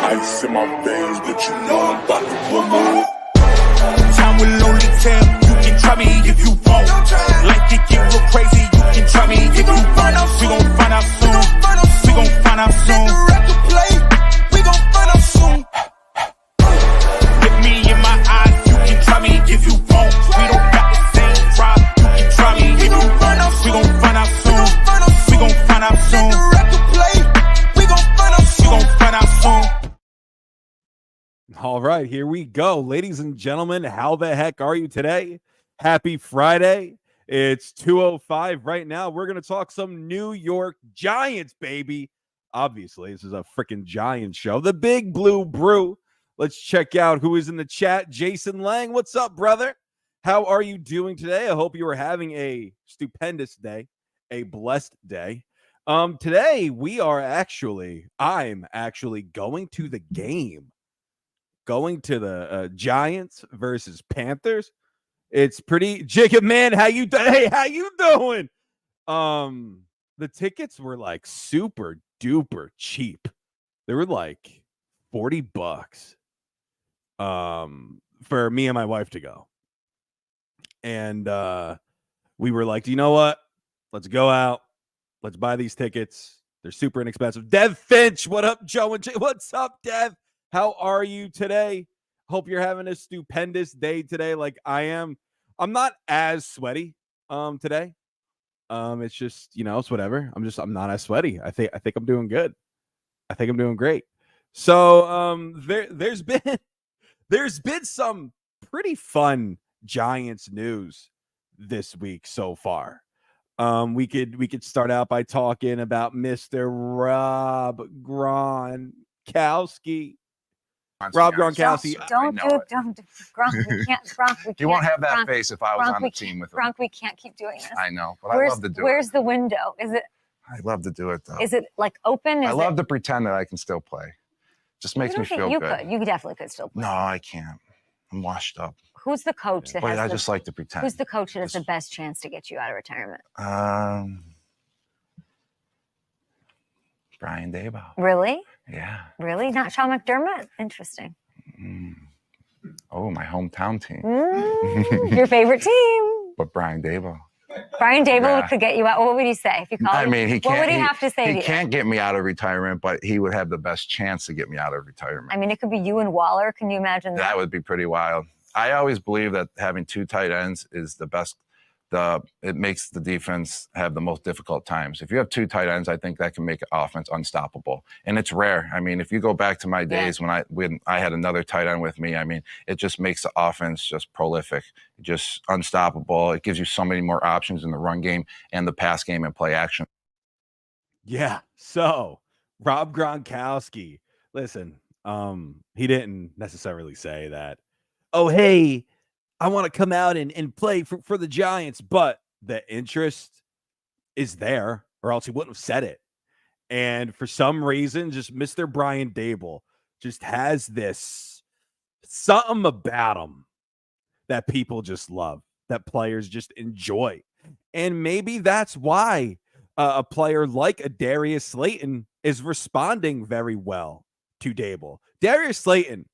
ice in my veins, but you know I'm about to blow more. Time will only tell. You can try me if you want. Life can get real crazy. You can try me if you want. We gon' find out soon. We gon' find out soon. We gon' find out soon. Look me in my eyes. You can try me if you want. We don't got the same drive. You can try me if you want. We gon' find out soon. We gon' find out soon. We gon' find out soon. All right, here we go. Ladies and gentlemen, how the heck are you today? Happy Friday. It's 2:05 right now. We're going to talk some New York Giants, baby. Obviously, this is a freaking Giants show. The Big Blue Brew. Let's check out who is in the chat. Jason Lang, what's up, brother? How are you doing today? I hope you are having a stupendous day, a blessed day. Today, I'm actually going to the game. Going to the Giants versus Panthers. It's pretty Jacob, man. How you doing? The tickets were like super duper cheap. They were like $40 for me and my wife to go. And we were like, do you know what? Let's go out. Let's buy these tickets. They're super inexpensive. Dev Finch, what up, Joe and Jay? What's up, Dev? How are you today? Hope you're having a stupendous day today like I am. I'm not as sweaty today. It's just, it's whatever. I'm not as sweaty. I think I'm doing good. I think I'm doing great. So there's been some pretty fun Giants news this week so far. We could start out by talking about Mr. Rob Gronkowski. Rob Gronkowski. Don't do it. Don't. Gronk, we can't. Gronk, we can't. You won't have that Gronk, face if I was Gronk, on the team with him. Gronk, we can't keep doing this. I know, but I love to do it. Where's the window? Is it? I love to do it, though. Is it like open? I love to pretend that I can still play. Just makes me feel you good. Could. You definitely could still play. No, I can't. I'm washed up. Who's the coach that But has? I just like to pretend. Who's the coach that has the best chance to get you out of retirement? Brian Daboll. Really? Yeah. Really? Not Sean McDermott? Interesting. Oh, my hometown team. Your favorite team. But Brian Daboll. Brian Daboll could get you out. What would he say if you called him? I mean, he can't. What would he have to say to you? He can't get me out of retirement, but he would have the best chance to get me out of retirement. I mean, it could be you and Waller. Can you imagine that? That would be pretty wild. I always believe that having two tight ends is the best. It makes the defense have the most difficult times. If you have two tight ends, I think that can make offense unstoppable. And it's rare. I mean, if you go back to my days when I had another tight end with me, I mean, it just makes the offense just prolific, just unstoppable. It gives you so many more options in the run game and the pass game and play action. Yeah. So Rob Gronkowski, listen, he didn't necessarily say that, oh, hey, I want to come out and play for the Giants, but the interest is there, or else he wouldn't have said it. And for some reason, just Mr. Brian Daboll just has this something about him that people just love, that players just enjoy. And maybe that's why a player like a Darius Slayton is responding very well to Daboll. Darius Slayton,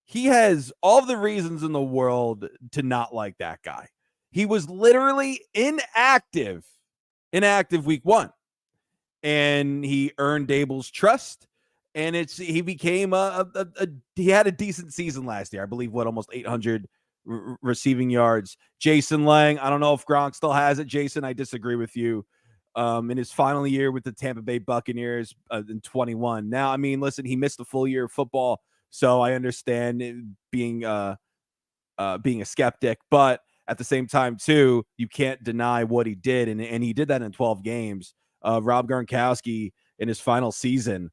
he has all the reasons in the world to not like that guy. He was literally inactive week 1. And he earned Daboll's trust. And he became he had a decent season last year. I believe almost 800 receiving yards. Jason Lang, I don't know if Gronk still has it. Jason, I disagree with you. In his final year with the Tampa Bay Buccaneers in 21. Now, I mean, listen, he missed a full year of football. So I understand being a skeptic, but at the same time, too, you can't deny what he did, and he did that in 12 games. Rob Gronkowski in his final season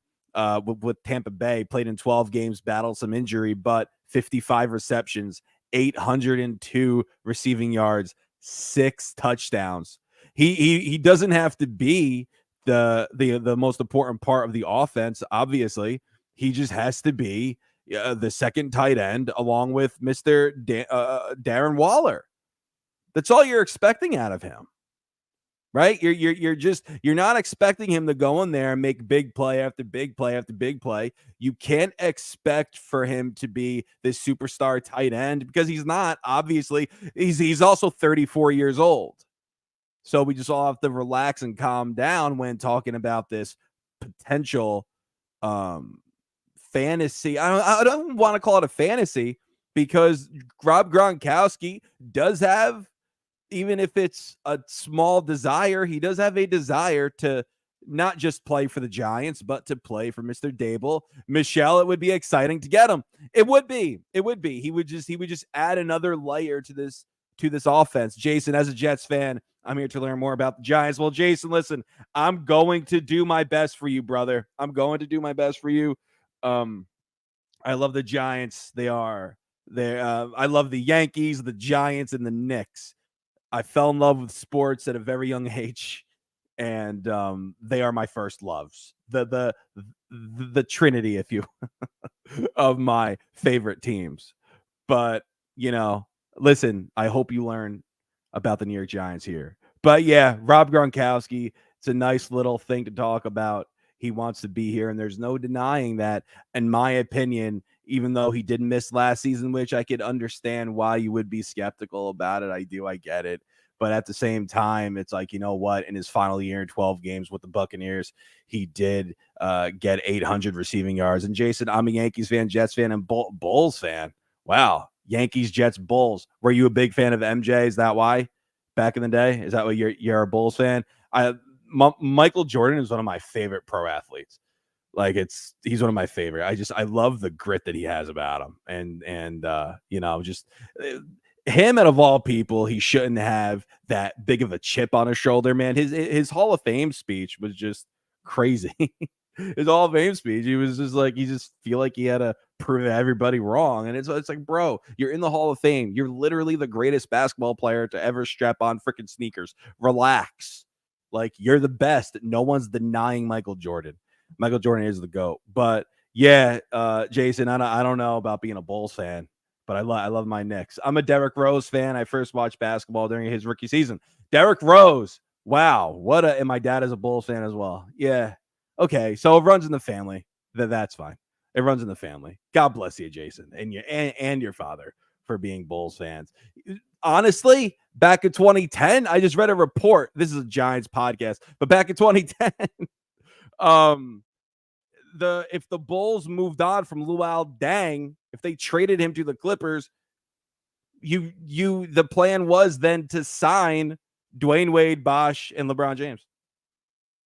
with Tampa Bay played in 12 games, battled some injury, but 55 receptions, 802 receiving yards, 6 touchdowns. He doesn't have to be the most important part of the offense, obviously. He just has to be the second tight end along with Mr. Darren Waller. That's all you're expecting out of him. right? You're not expecting him to go in there and make big play after big play after big play. You can't expect for him to be this superstar tight end because he's not. Obviously, he's also 34 years old. So we just all have to relax and calm down when talking about this potential fantasy. I don't want to call it a fantasy because Rob Gronkowski does have, even if it's a small desire, he does have a desire to not just play for the Giants, but to play for Mr. Dable. Michelle, it would be exciting to get him. It would be. He would just add another layer to this offense. Jason, as a Jets fan, I'm here to learn more about the Giants. Well, Jason, listen, I'm going to do my best for you, brother. I'm going to do my best for you. I love the Giants. I love the Yankees, the Giants, and the Knicks. I fell in love with sports at a very young age, and they are my first loves. The trinity, if you of my favorite teams. But listen, I hope you learn about the New York Giants here. But yeah, Rob Gronkowski, it's a nice little thing to talk about. He wants to be here, and there's no denying that, in my opinion, even though he did miss last season, which I could understand why you would be skeptical about it. I get it. But at the same time, it's like, you know what? In his final year in 12 games with the Buccaneers, he did get 800 receiving yards. And Jason, I'm a Yankees fan, Jets fan, and Bulls fan. Wow. Yankees, Jets, Bulls. Were you a big fan of MJ? Is that why? Back in the day? Is that why you're a Bulls fan? Michael Jordan is one of my favorite pro athletes. Like he's one of my favorite. I love the grit that he has about him. And just him, out of all people, he shouldn't have that big of a chip on his shoulder, man. His Hall of Fame speech was just crazy. His Hall of Fame speech, he was just like, he just feel like he had to prove everybody wrong. And it's like, bro, you're in the Hall of Fame. You're literally the greatest basketball player to ever strap on freaking sneakers. Relax. Like, you're the best. No one's denying Michael Jordan. Michael Jordan is the GOAT. But yeah, Jason, I don't know about being a Bulls fan, but I love my Knicks. I'm a Derrick Rose fan. I first watched basketball during his rookie season. Derrick Rose. Wow. And my dad is a Bulls fan as well. Yeah. Okay. So it runs in the family. That's fine. It runs in the family. God bless you, Jason, and your father for being Bulls fans. Honestly, back in 2010, I just read a report. This is a Giants podcast, but back in 2010, if the Bulls moved on from Luol Deng, if they traded him to the Clippers, the plan was then to sign Dwayne Wade, Bosh, and LeBron James.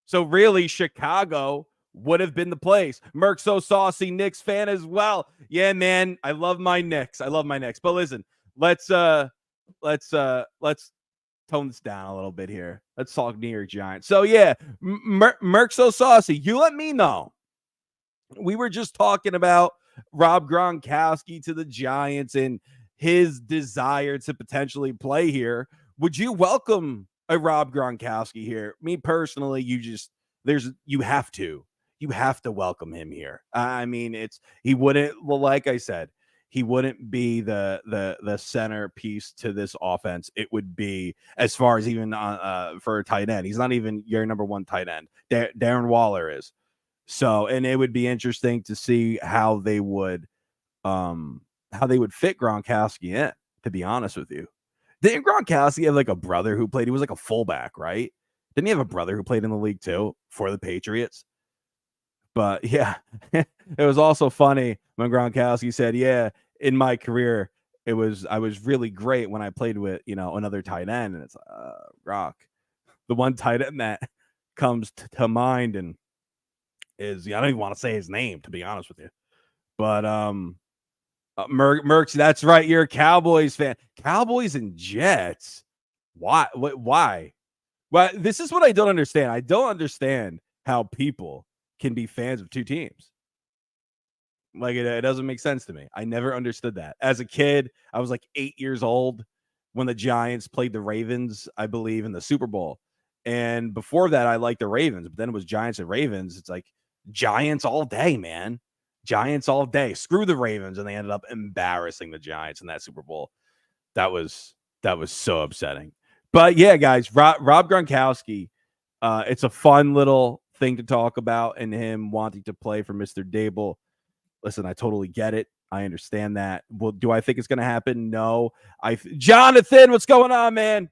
So really, Chicago would have been the place. Merc so saucy, Knicks fan as well. Yeah, man, I love my Knicks. But listen, let's tone this down a little bit here. Let's talk New York Giants. So yeah, Merc so saucy. You let me know. We were just talking about Rob Gronkowski to the Giants and his desire to potentially play here. Would you welcome a Rob Gronkowski here? Me personally, you have to welcome him here. I mean, he wouldn't, well, like I said, he wouldn't be the centerpiece to this offense. It would be, as far as even for a tight end, he's not even your number one tight end. Darren Waller is. So, and it would be interesting to see how they would fit Gronkowski in, to be honest with you. Didn't Gronkowski have like a brother who played? He was like a fullback, right? Didn't he have a brother who played in the league too for the Patriots? But yeah, it was also funny when Gronkowski said, yeah, in my career, I was really great when I played with, another tight end. And it's Rock. The one tight end that comes to mind and is, I don't even want to say his name, to be honest with you. But Mercs, that's right, you're a Cowboys fan. Cowboys and Jets. Why? Why? Well, this is what I don't understand. I don't understand how people can be fans of two teams. Like, it doesn't make sense to me. I never understood that. As a kid, I was like 8 years old when the Giants played the Ravens, I believe, in the Super Bowl. And before that, I liked the Ravens, but then it was Giants and Ravens. It's like Giants all day, man. Giants all day. Screw the Ravens. And they ended up embarrassing the Giants in that Super Bowl. That was so upsetting. But yeah, guys, Rob Gronkowski, it's a fun little thing to talk about, and him wanting to play for Mr. Dable. Listen, I totally get it. I understand that. Well, do I think it's going to happen? No. Jonathan, what's going on, man?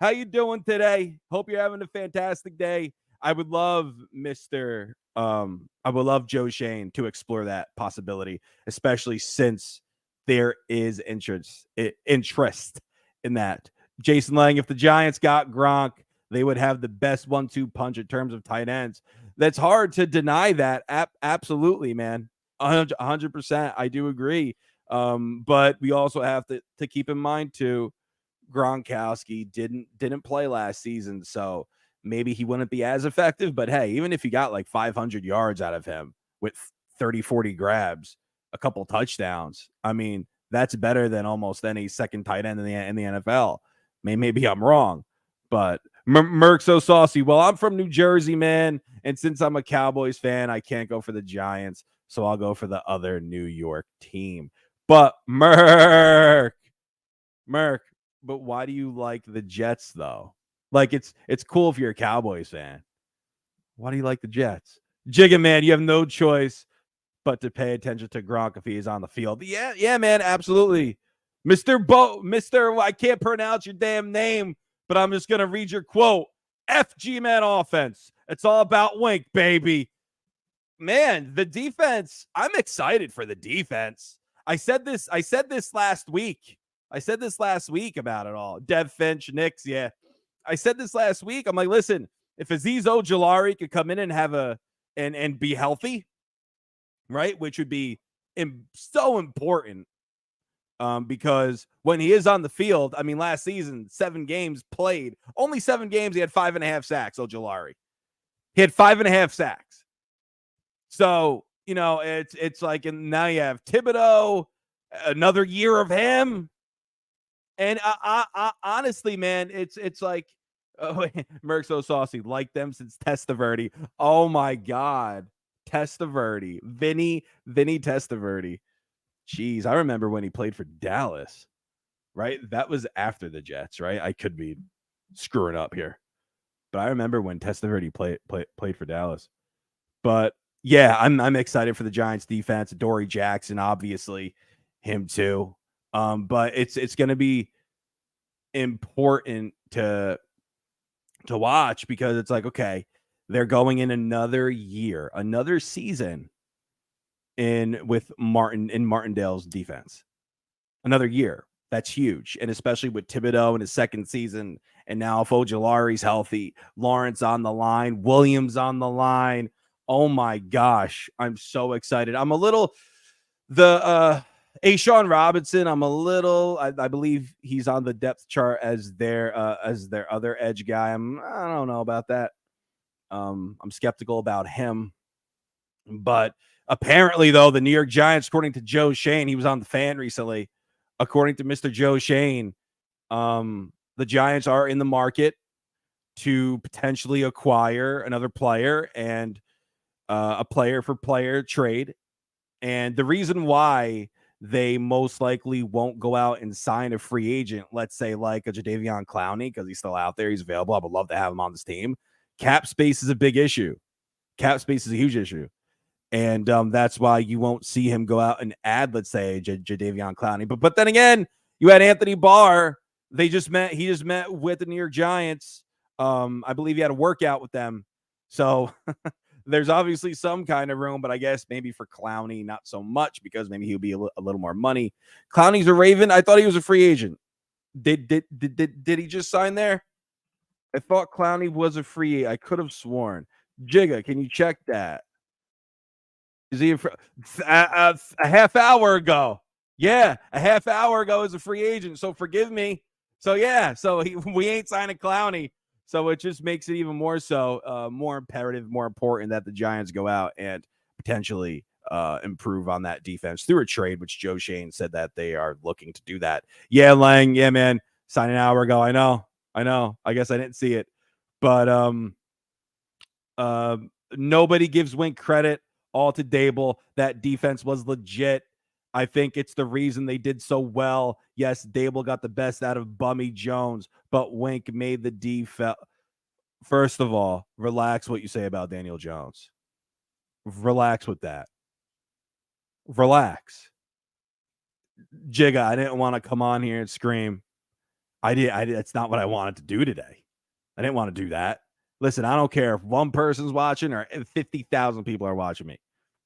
How you doing today? Hope you're having a fantastic day. I would love I would love Joe Shane to explore that possibility, especially since there is interest in that. Jason Lang, if the Giants got Gronk, they would have the best 1-2 punch in terms of tight ends. That's hard to deny that. Absolutely, man. 100%. I do agree. But we also have to keep in mind too, Gronkowski didn't play last season, so maybe he wouldn't be as effective. But hey, even if you got like 500 yards out of him with 30-40 grabs, a couple touchdowns, I mean, that's better than almost any second tight end in the NFL. Maybe I'm wrong, but Merck's so saucy. Well, I'm from New Jersey, man, and since I'm a Cowboys fan, I can't go for the Giants, so I'll go for the other New York team. But Merck, but why do you like the Jets though? Like it's cool if you're a Cowboys fan. Why do you like the Jets? Jigga, man, you have no choice but to pay attention to Gronk if he is on the field. Yeah, man, absolutely. Mr. I can't pronounce your damn name, but I'm just gonna read your quote. FG man offense. It's all about Wink, baby. Man, the defense. I'm excited for the defense. I said this last week. I said this last week about it all. Dev Finch, Knicks, yeah. I said this last week. I'm like, listen, if Azeez Ojulari could come in and have and be healthy, right, which would be so important. Because when he is on the field, I mean, last season, 7 games played, only 7 games, he had 5.5 sacks, Ojulari. He had 5.5 sacks. So, you know, it's like, and now you have Thibodeau, another year of him. And I honestly, man, it's like, oh, Merck's so saucy, like them since Testaverde. Oh my God. Testaverde. Vinny Testaverde. Jeez, I remember when he played for Dallas, right? That was after the Jets, right? I could be screwing up here, but I remember when Testaverde played for Dallas. But yeah, I'm excited for the Giants defense. Dory Jackson, obviously, him too. But it's going to be important to watch because it's like, okay, they're going in another year, another season with Martindale's defense. Another year. That's huge. And especially with Thibodeau in his second season. And now if Ojulari's healthy, Lawrence on the line, Williams on the line. Oh my gosh. I'm so excited. I'm a little Ashawn Robinson. I believe he's on the depth chart as their other edge guy. I don't know about that. I'm skeptical about him. But apparently, though, the New York Giants, according to Joe Shane, he was on the Fan recently. According to Mr. Joe Shane, the Giants are in the market to potentially acquire another player and a player-for-player trade. And the reason why they most likely won't go out and sign a free agent, let's say like a Jadeveon Clowney, because he's still out there, he's available. I would love to have him on this team. Cap space is a big issue. Cap space is a huge issue. And that's why you won't see him go out and add, let's say, Jadeveon Clowney. But then again, you had Anthony Barr. He just met with the New York Giants. I believe he had a workout with them. So there's obviously some kind of room, but I guess maybe for Clowney, not so much because maybe he'll be a little more money. Clowney's a Raven. I thought he was a free agent. Did he just sign there? I thought Clowney was a free. I could have sworn. Jigga, can you check that? Is he a half hour ago? Yeah, a half hour ago as a free agent. So forgive me. So yeah, so we ain't signing Clowney. So it just makes it even more so, more imperative, more important that the Giants go out and potentially improve on that defense through a trade, which Joe Shane said that they are looking to do that. Yeah, Lang. Yeah, man. Signed an hour ago. I know. I guess I didn't see it, but nobody gives Wink credit. All to Dable. That defense was legit. I think it's the reason they did so well. Yes, Dable got the best out of Bummy Jones, but Wink made the defense. First of all, relax what you say about Daniel Jones. Relax with that. Relax. Jigga, I didn't want to come on here and scream. I did. That's not what I wanted to do today. I didn't want to do that. Listen, I don't care if one person's watching or 50,000 people are watching me.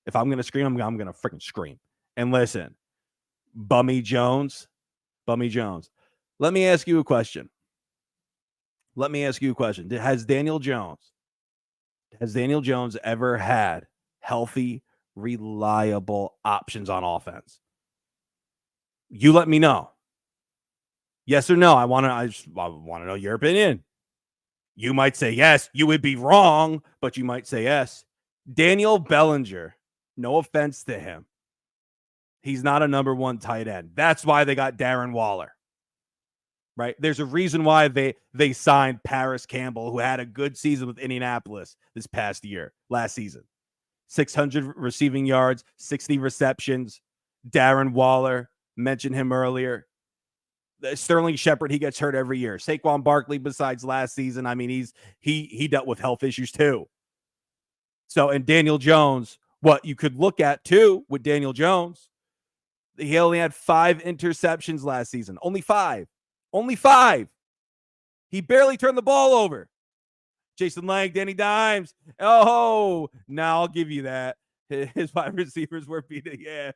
If I'm going to scream, I'm going to freaking scream. And listen, Bummy Jones. Let me ask you a question. Has Daniel Jones ever had healthy, reliable options on offense? You let me know. Yes or no? I want to know your opinion. You might say yes. You would be wrong, but you might say yes. Daniel Bellinger, no offense to him, he's not a number one tight end. That's why they got Darren Waller. Right? There's a reason why they signed Paris Campbell, who had a good season with Indianapolis last season. 600 receiving yards, 60 receptions. Darren Waller, mentioned him earlier. Sterling Shepard, he gets hurt every year. Saquon Barkley, besides last season, I mean, he dealt with health issues too. So, and Daniel Jones, what you could look at too with Daniel Jones, he only had 5 interceptions last season. Only 5. He barely turned the ball over. Jason Lang, Danny Dimes. Oh, now I'll give you that. His wide receivers were beating, yeah.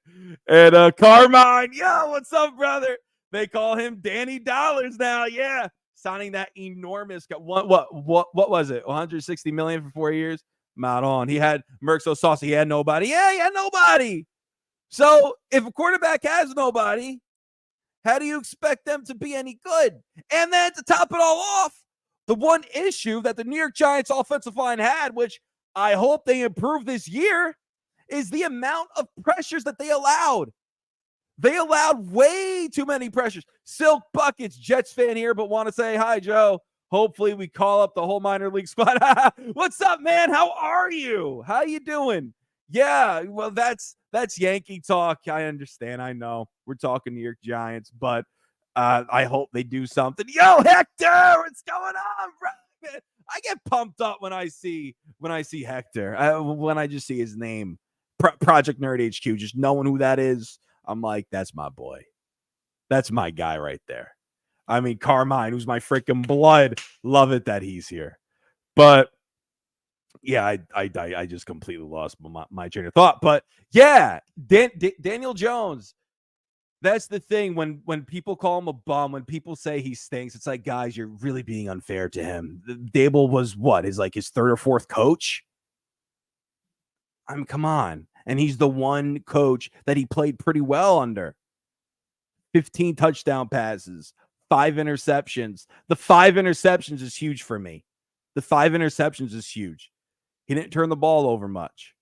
And Carmine, yo, what's up, brother? They call him Danny Dollars now, yeah. Signing that enormous, what was it? 160 million for 4 years? Not on. He had Merck so saucy, he had nobody. Yeah, he had nobody. So if a quarterback has nobody, how do you expect them to be any good? And then to top it all off, the one issue that the New York Giants offensive line had, which I hope they improve this year, is the amount of pressures that they allowed. They allowed way too many pressures. Silk Buckets, Jets fan here, but want to say hi, Joe. Hopefully we call up the whole minor league squad. What's up, man? How are you? How you doing? Yeah, well, that's Yankee talk. I understand. I know we're talking New York Giants, but I hope they do something. Yo, Hector, what's going on, bro? I get pumped up when I see Hector. When I just see his name, Project Nerd HQ, just knowing who that is. I'm like, that's my boy. That's my guy right there. I mean, Carmine, who's my freaking blood. Love it that he's here. But yeah, I just completely lost my train of thought. But yeah, Daniel Jones. That's the thing. When people call him a bum, when people say he stinks, it's like, guys, you're really being unfair to him. Dable was his third or fourth coach? I mean, come on. And he's the one coach that he played pretty well under. 15 touchdown passes, 5 interceptions. The 5 interceptions is huge for me. The 5 interceptions is huge. He didn't turn the ball over much.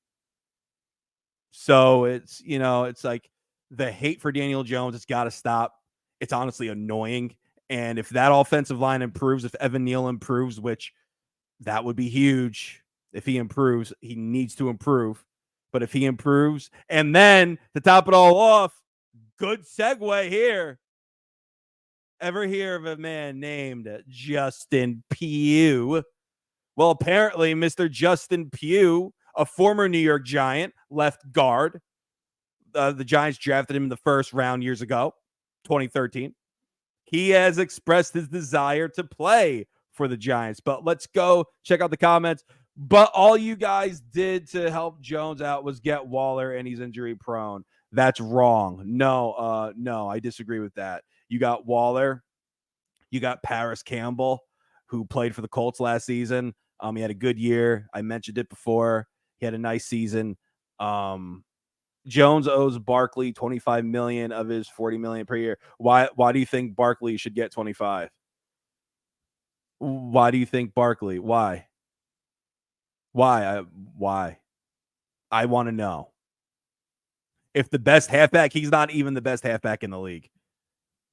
So it's like the hate for Daniel Jones, it's got to stop. It's honestly annoying. And if that offensive line improves, if Evan Neal improves, which that would be huge. If he improves, he needs to improve. But if he improves, and then to top it all off, good segue here. Ever hear of a man named Justin Pugh? Well, apparently, Mr. Justin Pugh, a former New York Giant, left guard. The Giants drafted him in the first round years ago, 2013. He has expressed his desire to play for the Giants. But let's go check out the comments. But all you guys did to help Jones out was get Waller, and he's injury prone. That's wrong. No, I disagree with that. You got Waller. You got Paris Campbell, who played for the Colts last season. He had a good year. I mentioned it before. He had a nice season. Jones owes Barkley $25 million of his $40 million per year. Why do you think Barkley should get 25? Why do you think Barkley? Why? Why? I want to know. If the best halfback, he's not even the best halfback in the league.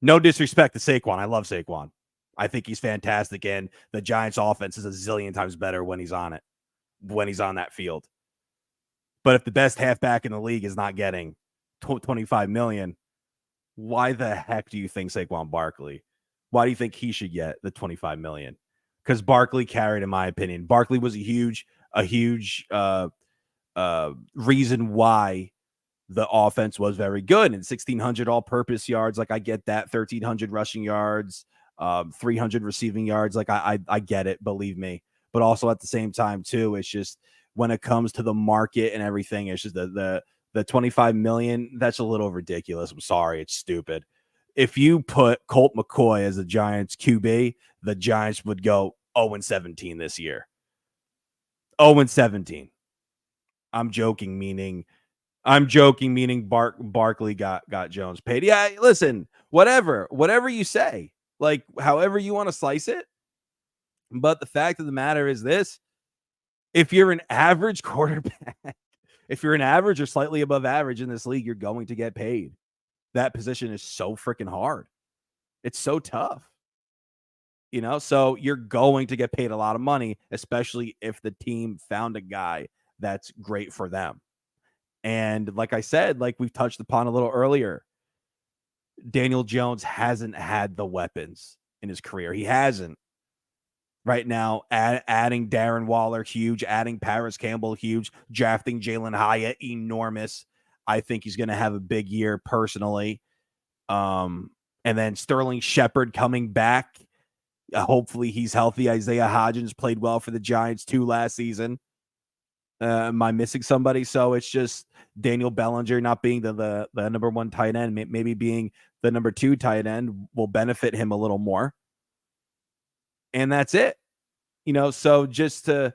No disrespect to Saquon. I love Saquon. I think he's fantastic, and the Giants' offense is a zillion times better when he's on it, when he's on that field. But if the best halfback in the league is not getting $25 million. Why the heck do you think Saquon Barkley? Why do you think he should get the $25 million? Because Barkley carried, in my opinion. Barkley was a huge reason why the offense was very good. And 1,600 all-purpose yards, like I get that. 1,300 rushing yards, 300 receiving yards, like I get it, believe me. But also at the same time too, it's just when it comes to the market and everything, it's just the 25 million. That's a little ridiculous. I'm sorry, it's stupid. If you put Colt McCoy as the Giants QB, the Giants would go 0-17 this year. 0-17. I'm joking, meaning Barkley got Jones paid. Yeah, listen, whatever you say, like however you want to slice it. But the fact of the matter is this: if you're an average quarterback, if you're an average or slightly above average in this league, you're going to get paid. That position is so freaking hard. It's so tough. You know, so you're going to get paid a lot of money, especially if the team found a guy that's great for them. And like I said, like we've touched upon a little earlier, Daniel Jones hasn't had the weapons in his career. He hasn't. Right now, adding Darren Waller, huge. Adding Paris Campbell, huge. Drafting Jalen Hyatt, enormous. I think he's going to have a big year personally. And then Sterling Shepard coming back. Hopefully he's healthy. Isaiah Hodgins played well for the Giants too last season. Am I missing somebody? So it's just Daniel Bellinger not being the number one tight end, maybe being the number 2 tight end will benefit him a little more. And that's it. You know, so just to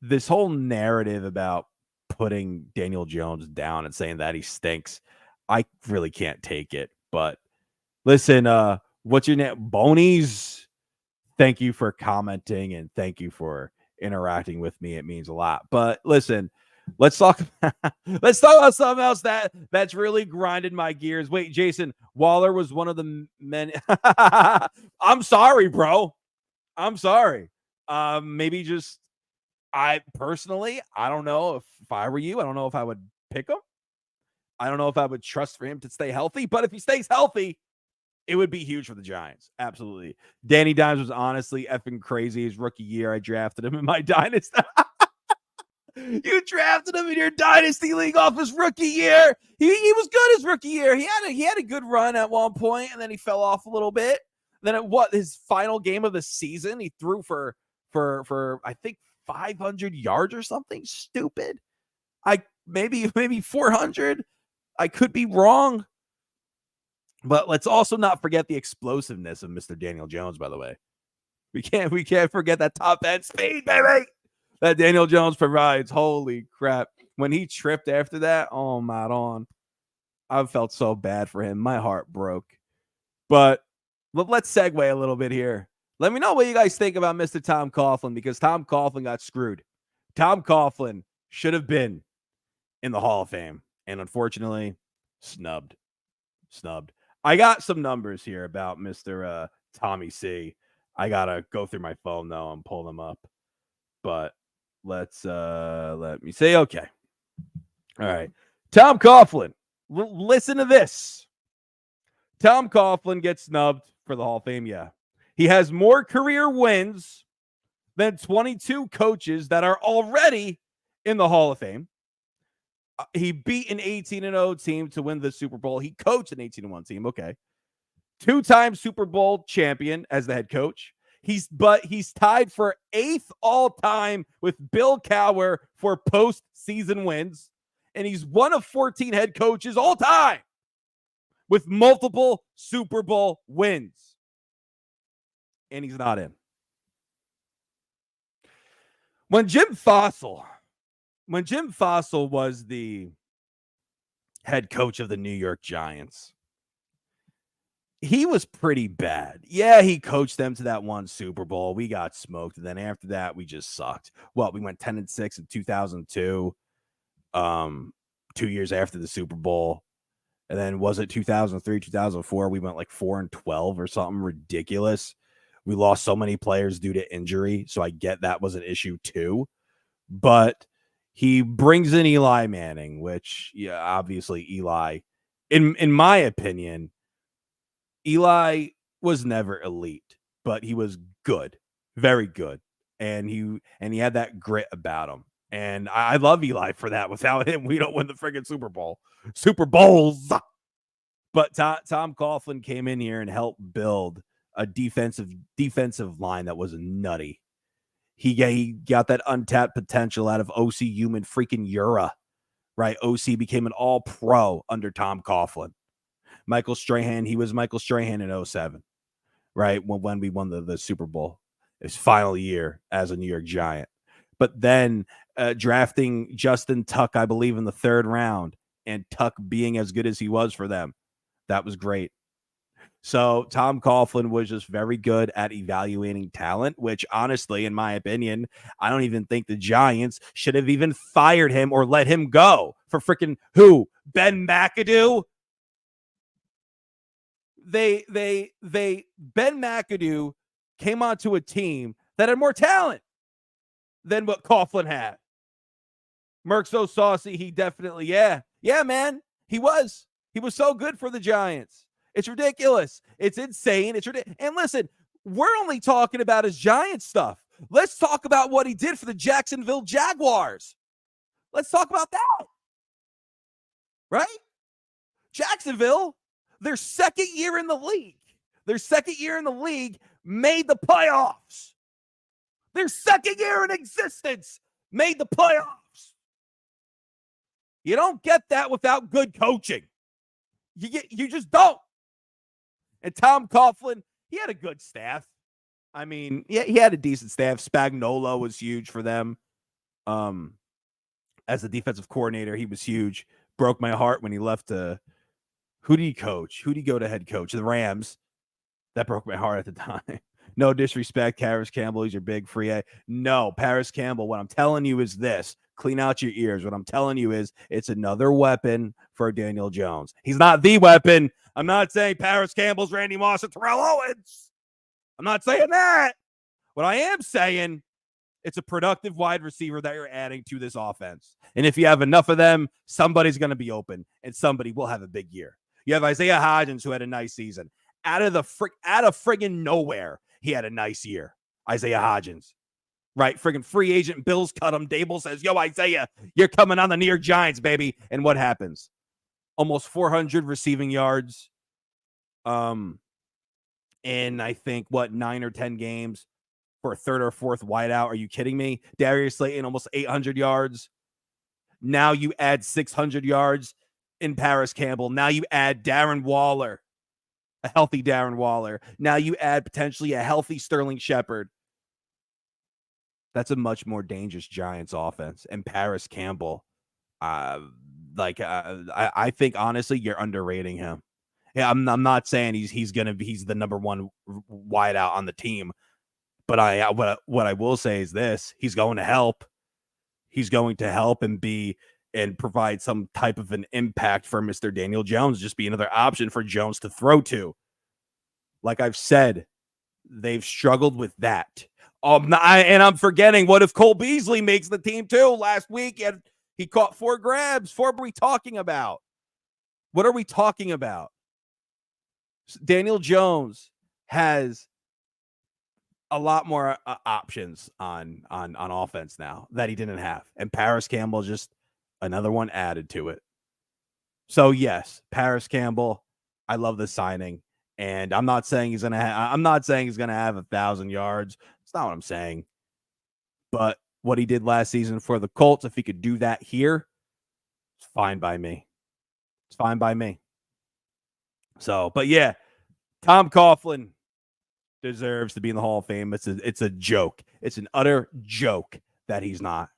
this whole narrative about putting Daniel Jones down and saying that he stinks, I really can't take it. But listen, what's your name? Bonies, thank you for commenting and thank you for interacting with me. It means a lot. But listen, let's talk about something else that's really grinded my gears. Wait, Jason, Waller was one of the men. I'm sorry, bro. I'm sorry. Maybe just I don't know if I were you, I don't know if I would pick him. I don't know if I would trust for him to stay healthy, but if he stays healthy, it would be huge for the Giants. Absolutely. Danny Dimes was honestly effing crazy his rookie year. I drafted him in my dynasty. You drafted him in your dynasty league off his rookie year. He was good his rookie year. He had a good run at one point, and then he fell off a little bit. Then at his final game of the season, he threw for I think 500 yards or something stupid. Maybe 400. I could be wrong. But let's also not forget the explosiveness of Mr. Daniel Jones, by the way. We can't forget that top end speed, baby, that Daniel Jones provides. Holy crap. When he tripped after that, oh my on. I felt so bad for him. My heart broke. But let's segue a little bit here. Let me know what you guys think about Mr. Tom Coughlin, because Tom Coughlin got screwed. Tom Coughlin should have been in the Hall of Fame, and unfortunately, snubbed. I got some numbers here about Mr. Tommy C. I gotta go through my phone though and pull them up. But let me say, okay. All right. Tom Coughlin. Listen to this. Tom Coughlin gets snubbed for the Hall of Fame. Yeah. He has more career wins than 22 coaches that are already in the Hall of Fame. He beat an 18-0 team to win the Super Bowl. He coached an 18-1 team. Okay. 2-time Super Bowl champion as the head coach. He's tied for 8th all time with Bill Cowher for postseason wins. And he's one of 14 head coaches all time with multiple Super Bowl wins. And he's not in. When Jim Fossil was the head coach of the New York Giants, he was pretty bad. Yeah, he coached them to that one Super Bowl. We got smoked. And then after that, we just sucked. Well, we went 10-6 in 2002, 2 years after the Super Bowl. And then was it 2003, 2004? We went like 4-12 or something ridiculous. We lost so many players due to injury. So I get that was an issue too. But He brings in Eli Manning, which, yeah, obviously Eli, in my opinion, Eli was never elite, but he was good, very good, and he had that grit about him. And I love Eli for that. Without him, we don't win the friggin' Super Bowls. But Tom Coughlin came in here and helped build a defensive line that was nutty. He got that untapped potential out of OC Human freaking Ura, right? OC became an all-pro under Tom Coughlin. Michael Strahan, he was Michael Strahan in 07, right? When we won the Super Bowl, his final year as a New York Giant. But then drafting Justin Tuck, I believe, in the 3rd round, and Tuck being as good as he was for them, that was great. So Tom Coughlin was just very good at evaluating talent, which honestly, in my opinion, I don't even think the Giants should have even fired him or let him go for freaking who? Ben McAdoo? Ben McAdoo came onto a team that had more talent than what Coughlin had. Merck's so saucy, he definitely, yeah, man, he was so good for the Giants. It's ridiculous. It's insane. It's ridiculous. And listen, we're only talking about his Giant stuff. Let's talk about what he did for the Jacksonville Jaguars. Let's talk about that. Right? Jacksonville, their second year in the league, made the playoffs. Their second year in existence made the playoffs. You don't get that without good coaching. You just don't. And Tom Coughlin, he had a good staff. I mean, yeah, he had a decent staff. Spagnuolo was huge for them. As a defensive coordinator, he was huge. Broke my heart when he left. Who did he coach? Who did he go to head coach? The Rams. That broke my heart at the time. No disrespect, Paris Campbell. He's your big free A. No, Paris Campbell. What I'm telling you is this. Clean out your ears. What I'm telling you is it's another weapon for Daniel Jones. He's not the weapon. I'm not saying Paris Campbell's Randy Moss and Terrell Owens. I'm not saying that. What I am saying, it's a productive wide receiver that you're adding to this offense. And if you have enough of them, somebody's going to be open and somebody will have a big year. You have Isaiah Hodgins, who had a nice season. Out of friggin' nowhere, he had a nice year. Isaiah Hodgins. Right? Friggin' free agent. Bills cut him. Dable says, yo, Isaiah, you're coming on the New York Giants, baby. And what happens? Almost 400 receiving yards. In I think 9 or 10 games for a 3rd or 4th wideout. Are you kidding me? Darius Slayton almost 800 yards. Now you add 600 yards in Paris Campbell. Now you add Darren Waller, a healthy Darren Waller. Now you add potentially a healthy Sterling Shepard. That's a much more dangerous Giants offense. And Paris Campbell, I think honestly you're underrating him. Yeah, I'm not saying he's the number one wideout on the team, but what I will say is this: he's going to help. He's going to help and provide some type of an impact for Mr. Daniel Jones. Just be another option for Jones to throw to. Like I've said, they've struggled with that. And I'm forgetting, what if Cole Beasley makes the team too? Last week he caught 4 grabs. What are we talking about? What are we talking about? Daniel Jones has a lot more options on offense now that he didn't have. And Paris Campbell, just another one added to it. So yes, Paris Campbell, I love the signing. And I'm not saying he's going to have 1,000 yards. It's not what I'm saying. But what he did last season for the Colts, if he could do that here, it's fine by me. It's fine by me. So, but yeah, Tom Coughlin deserves to be in the Hall of Fame. It's a joke. It's an utter joke that he's not.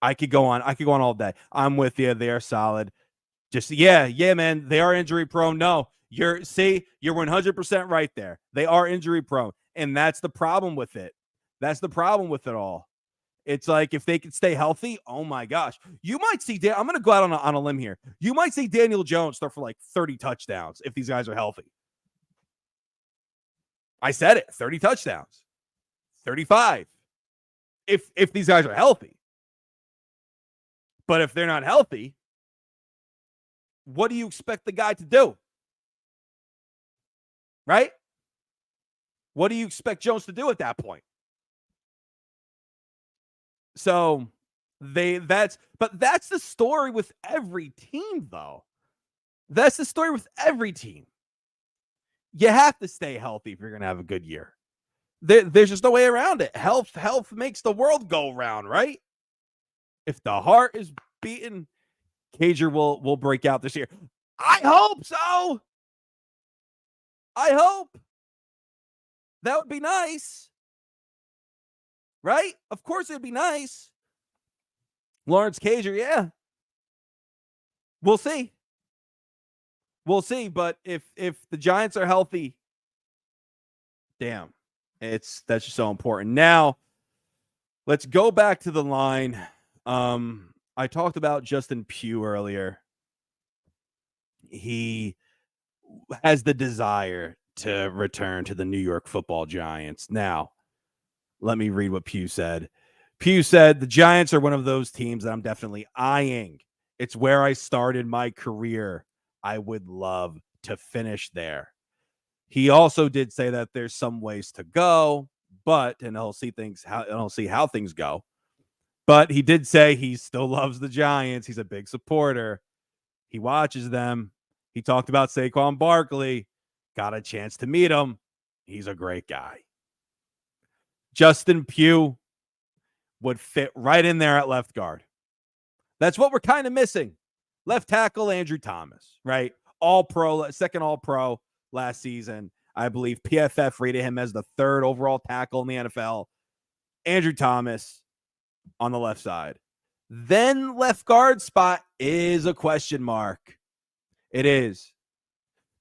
I could go on all day. I'm with you. They're solid. Just yeah, man. They are injury prone. No, you're 100% right there. They are injury prone, and that's the problem with it. That's the problem with it all. It's like if they could stay healthy, oh my gosh, you might see. I'm going to go out on a limb here. You might see Daniel Jones throw for like 30 touchdowns if these guys are healthy. I said it, 30 touchdowns, 35. If these guys are healthy. But if they're not healthy, what do you expect the guy to do? Right? What do you expect Jones to do at that point? So that's the story with every team, though. That's the story with every team. You have to stay healthy if you're going to have a good year. There's just no way around it. Health makes the world go round, right? If the heart is beating, Cager will break out this year. I hope so. I hope. That would be nice. Right? Of course it'd be nice. Lawrence Cager, yeah. We'll see. We'll see, but if the Giants are healthy, damn, that's just so important. Now, let's go back to the line. I talked about Justin Pugh earlier. He has the desire to return to the New York Football Giants. Now, let me read what Pugh said. Pugh said, the Giants are one of those teams that I'm definitely eyeing. It's where I started my career. I would love to finish there. He also did say that there's some ways to go, and he'll see how things go. But he did say he still loves the Giants. He's a big supporter. He watches them. He talked about Saquon Barkley. Got a chance to meet him. He's a great guy. Justin Pugh would fit right in there at left guard. That's what we're kind of missing. Left tackle, Andrew Thomas, right? All-pro, second all-pro last season. I believe PFF rated him as the 3rd overall tackle in the NFL. Andrew Thomas on the left side. Then left guard spot is a question mark. It is.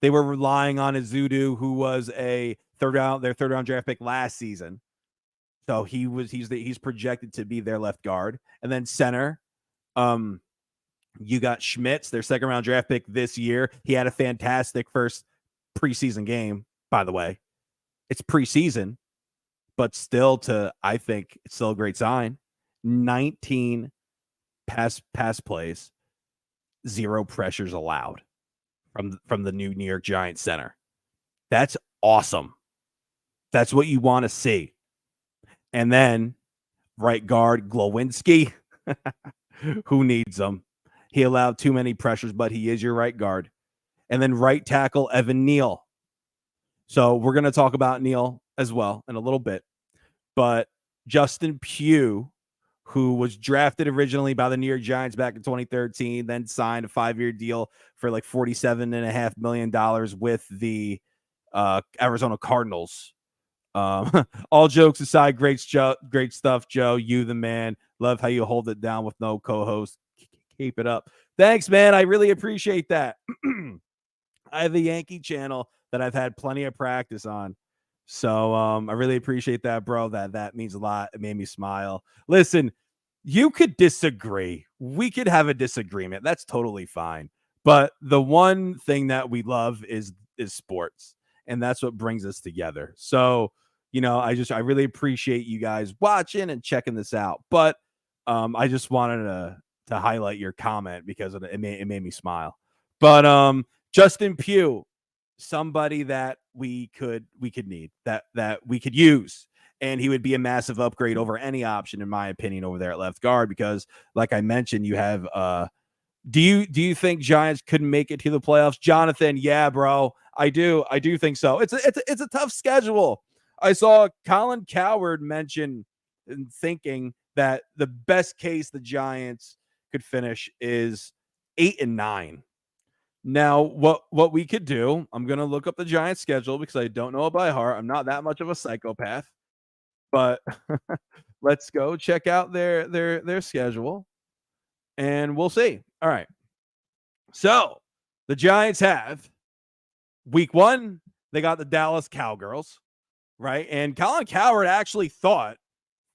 They were relying on Azudu, who was their third round draft pick last season. So he's projected to be their left guard. And then center, you got Schmitz, their 2nd round draft pick this year. He had a fantastic first preseason game, by the way. It's preseason, but I think it's still a great sign. 19 pass plays, 0 pressures allowed from the New York Giants center. That's awesome. That's what you want to see. And then right guard Glowinski, who needs him? He allowed too many pressures, but he is your right guard. And then right tackle Evan Neal. So we're going to talk about Neal as well in a little bit. But Justin Pugh, who was drafted originally by the New York Giants back in 2013, then signed a 5-year deal for like $47.5 million with the Arizona Cardinals. All jokes aside, great stuff, Joe. You the man. Love how you hold it down with no co-host. Keep it up. Thanks, man. I really appreciate that. I have a Yankee channel that I've had plenty of practice on. So I really appreciate that, bro. That means a lot. It made me smile. Listen, you could disagree. We could have a disagreement. That's totally fine. But the one thing that we love is sports. And that's what brings us together. So, I really appreciate you guys watching and checking this out. But I just wanted to highlight your comment because it made me smile. But Justin Pugh, somebody that we could need, that we could use. And he would be a massive upgrade over any option, in my opinion, over there at left guard, because like I mentioned, you have do you think Giants could make it to the playoffs? Jonathan, yeah, bro. I do think so. It's a tough schedule. I saw Colin Cowherd mention and thinking that the best case the Giants could finish is 8-9. Now, what we could do, I'm going to look up the Giants schedule because I don't know it by heart. I'm not that much of a psychopath, but let's go check out their schedule and we'll see. All right. So the Giants have week 1, they got the Dallas Cowgirls, right? And Colin Cowherd actually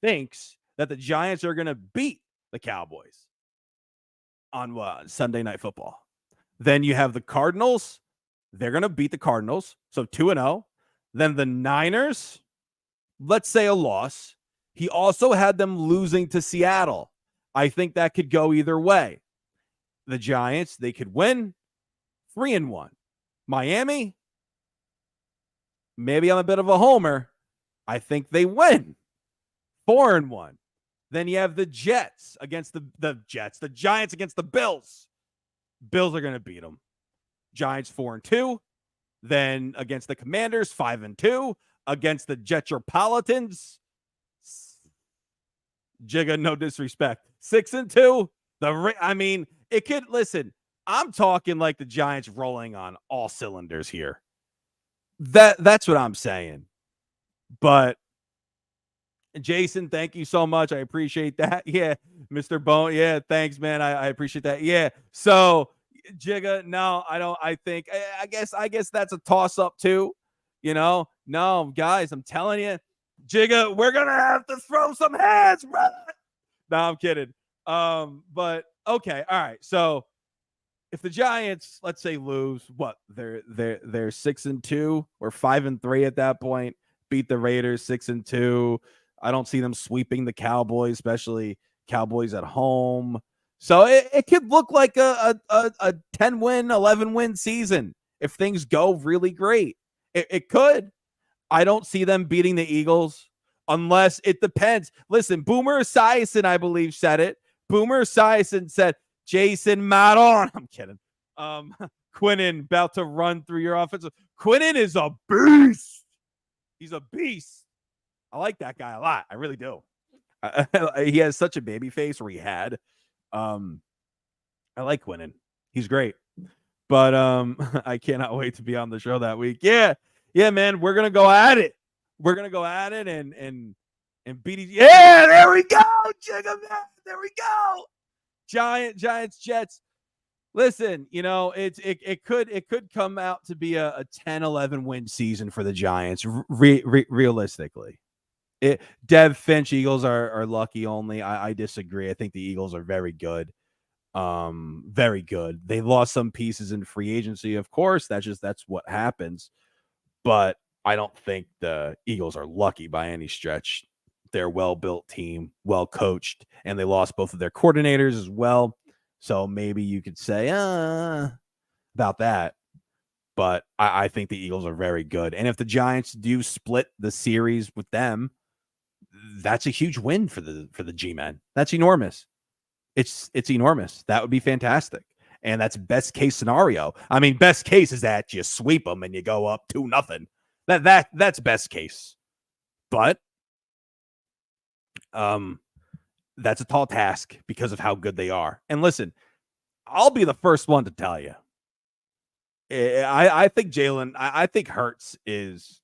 thinks that the Giants are going to beat the Cowboys on Sunday Night Football. Then you have the Cardinals. They're going to beat the Cardinals. So 2-0. Then the Niners, let's say a loss. He also had them losing to Seattle. I think that could go either way. The Giants, they could win 3-1. Miami, maybe I'm a bit of a homer. I think they win 4-1. Then you have the Jets against the Jets, the Giants against the Bills. Bills are going to beat them. Giants 4-2. Then against the Commanders, 5-2. Against the Jetropolitans, Jigga, no disrespect, 6-2. It could, listen, I'm talking like the Giants rolling on all cylinders here. That's what I'm saying. But Jason, thank you so much. I appreciate that. Yeah, Mr. Bone. Yeah, thanks, man. I appreciate that. Yeah. So, Jigga, no, I don't. I think I guess that's a toss up too. No, guys, I'm telling you, Jigga, we're gonna have to throw some hands, brother. No, I'm kidding. But okay, all right. So if the Giants, let's say, lose, what they're 6-2 or 5-3 at that point, beat the Raiders 6-2. I don't see them sweeping the Cowboys, especially Cowboys at home. So it could look like a 10-win, 11-win season if things go really great. It could. I don't see them beating the Eagles unless it depends. Listen, Boomer Esiason, I believe, said it. Boomer Esiason said, Jason Maron. I'm kidding. Quinnen about to run through your offensive. Quinnen is a beast. He's a beast. I like that guy a lot. I really do. He has such a baby face, or he had. I like Quinnen. He's great. But I cannot wait to be on the show that week. Yeah, man. We're gonna go at it. We're gonna go at it and beat each. Yeah, there we go, Jigga, man. There we go. Giants, Jets. Listen, it could come out to be a 10-11 win season for the Giants. Realistically. Dev Finch, Eagles are lucky only. I disagree. I think the Eagles are very good. Very good. They lost some pieces in free agency, of course. That's what happens. But I don't think the Eagles are lucky by any stretch. They're a well-built team, well-coached, and they lost both of their coordinators as well. So maybe you could say about that. But I think the Eagles are very good. And if the Giants do split the series with them, that's a huge win for the G-Men. That's enormous. It's enormous. That would be fantastic. And that's best case scenario. I mean, best case is that you sweep them and you go up 2-0. That's best case. But that's a tall task because of how good they are. And listen, I'll be the first one to tell you. I think I think Hurts is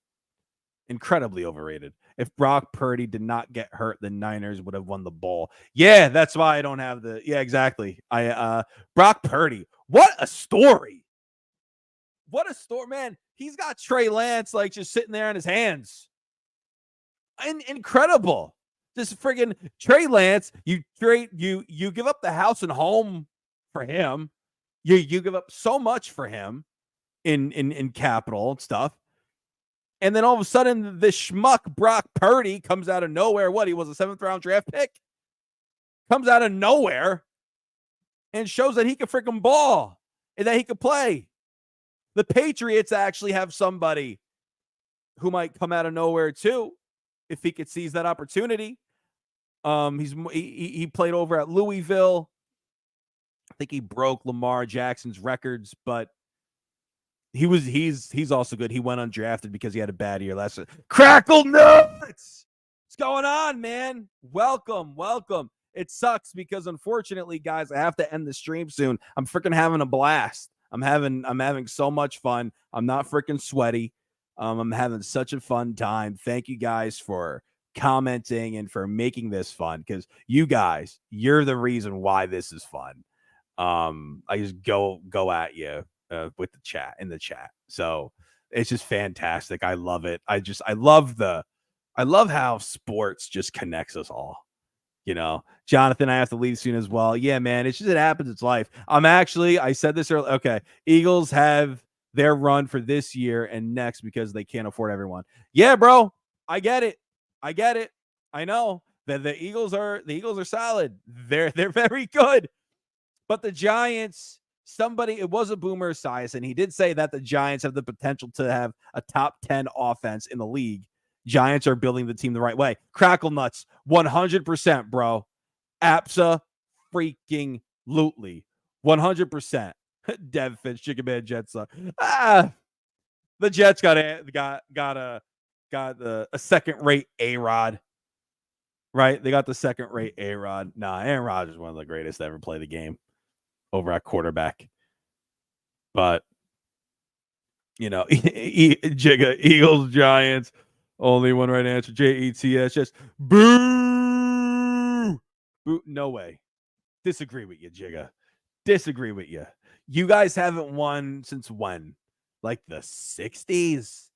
incredibly overrated. If Brock Purdy did not get hurt, the Niners would have won the ball. Yeah, that's why I don't have the. Yeah, exactly. Brock Purdy. What a story. What a story, man. He's got Trey Lance like just sitting there in his hands. Incredible. Just friggin' Trey Lance. You give up the house and home for him. You give up so much for him in capital and stuff. And then all of a sudden, this schmuck Brock Purdy comes out of nowhere. What? He was a 7th round draft pick. Comes out of nowhere and shows that he can freaking ball and that he could play. The Patriots actually have somebody who might come out of nowhere too, if he could seize that opportunity. He played over at Louisville. I think he broke Lamar Jackson's records, but he's also good. He went undrafted because he had a bad year last year. Crackle nuts! What's going on, man? Welcome. It sucks because unfortunately, guys, I have to end the stream soon. I'm freaking having a blast. I'm having so much fun. I'm not freaking sweaty. I'm having such a fun time. Thank you guys for commenting and for making this fun, because you guys, you're the reason why this is fun. I just go at you with the chat. So it's just fantastic. I love it. I love how sports just connects us all. Jonathan, I have to leave soon as well. Yeah, man, it happens. It's life. I said this earlier. Okay. Eagles have their run for this year and next because they can't afford everyone. Yeah, bro. I get it. I know. The Eagles are solid. They're very good. But the Giants, it was a Boomer Esiason. He did say that the Giants have the potential to have a top 10 offense in the league. Giants are building the team the right way. Crackle nuts, 100%, bro. Abso-freaking-lutely. 100%. Dev Finch, Chicken Man Jets. The Jets got a second-rate A-Rod. Right? They got the second-rate A-Rod. Nah, Aaron Rodgers is one of the greatest to ever play the game over at quarterback. But, Jigga, Eagles, Giants, only one right answer. Jets, just boo! Boo! No way. Disagree with you, Jigga. Disagree with you. You guys haven't won since when? Like the 60s?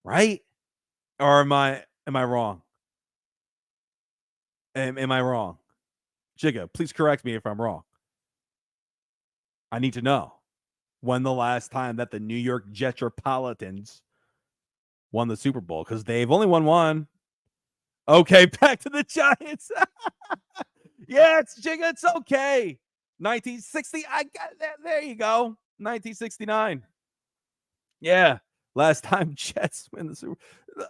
Right? Or am I wrong? Am I wrong? Jigga, please correct me if I'm wrong. I need to know when the last time that the New York Jetropolitans won the Super Bowl, because they've only won one. Okay, back to the Giants. Yeah, Jigga, it's okay. 1960. I got that. There you go. 1969. Yeah. Last time Jets win the Super Bowl.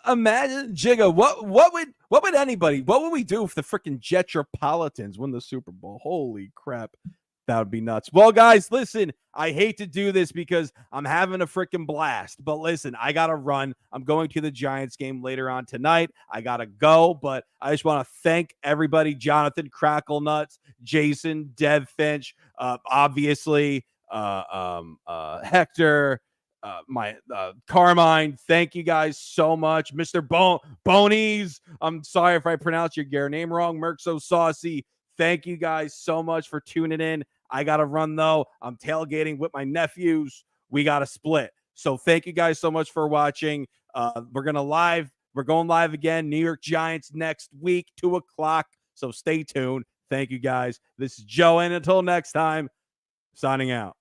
Imagine, Jigga, what would we do if the freaking Jetropolitans win the Super Bowl? Holy crap. That would be nuts. Well, guys, listen, I hate to do this because I'm having a freaking blast, but listen, I got to run. I'm going to the Giants game later on tonight. I got to go, but I just want to thank everybody, Jonathan, Crackle Nuts, Jason, Dev Finch, obviously, Hector, my Carmine. Thank you guys so much. Mr. Bonies. I'm sorry if I pronounced your name wrong. Merc So Saucy. Thank you guys so much for tuning in. I got to run, though. I'm tailgating with my nephews. We got to split. So thank you guys so much for watching. We're going live again. New York Giants next week, 2:00. So stay tuned. Thank you, guys. This is Joe, and until next time, signing out.